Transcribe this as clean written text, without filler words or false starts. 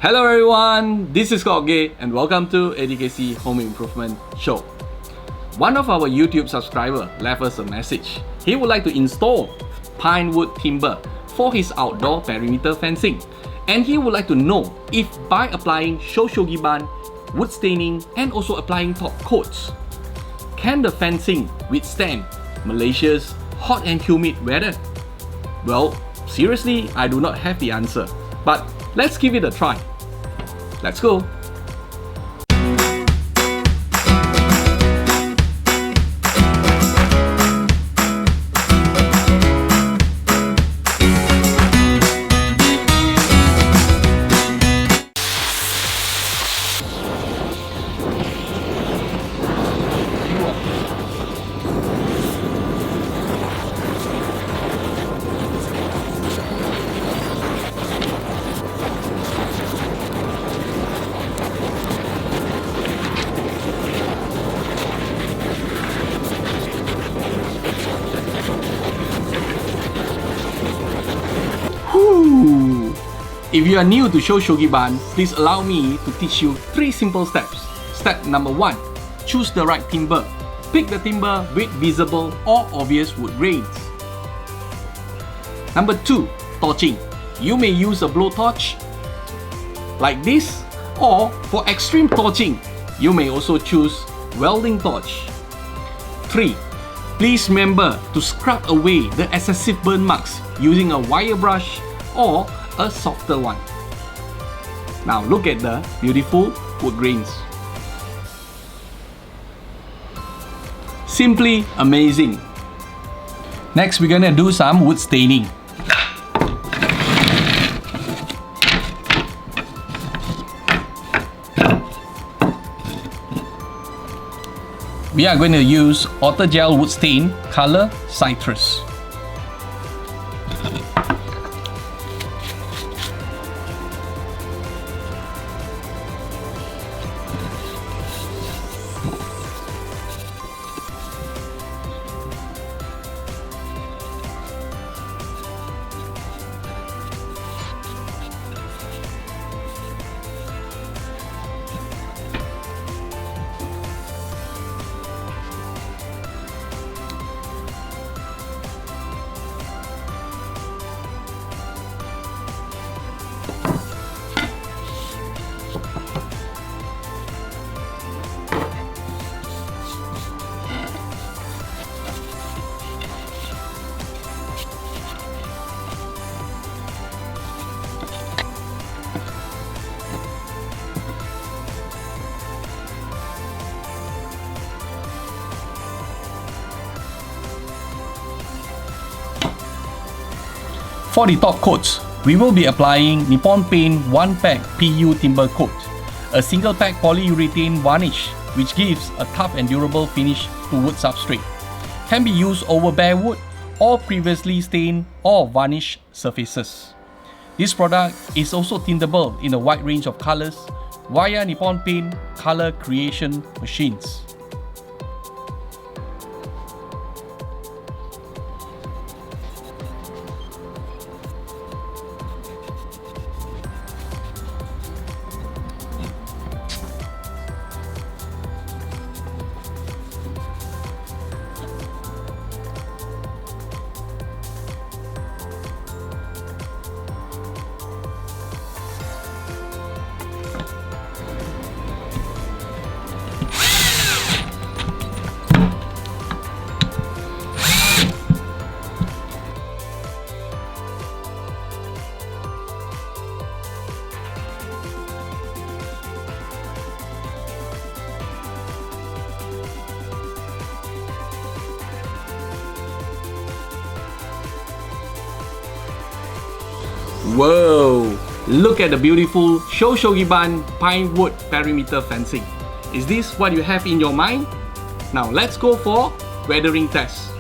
Hello everyone, this is Gay and welcome to ATKC Home Improvement Show. One of our YouTube subscribers left us a message. He would like to install pine wood timber for his outdoor perimeter fencing, and he would like to know if by applying Shou Sugi Ban wood staining and also applying top coats, can the fencing withstand Malaysia's hot and humid weather? Well, seriously, I do not have the answer, but let's give it a try. Let's go! If you are new to Shou Sugi Ban, please allow me to teach you 3 simple steps. Step number 1. Choose the right timber. Pick the timber with visible or obvious wood grains. Number 2. Torching. You may use a blowtorch like this, or for extreme torching, you may also choose welding torch. 3. Please remember to scrub away the excessive burn marks using a wire brush or a softer one. Now look at the beautiful wood grains. Simply amazing. Next, we're gonna do some wood staining. We are going to use Ottergel Wood Stain, color Citrus. For the top coats, we will be applying Nippon Paint Pack PU Timbercoat, a single pack polyurethane varnish which gives a tough and durable finish to wood substrate. Can be used over bare wood or previously stained or varnished surfaces. This product is also tintable in a wide range of colors via Nippon Paint color creation machines. Whoa! Look at the beautiful Shou Sugi Ban pine wood perimeter fencing. Is this what you have in your mind? Now let's go for weathering test.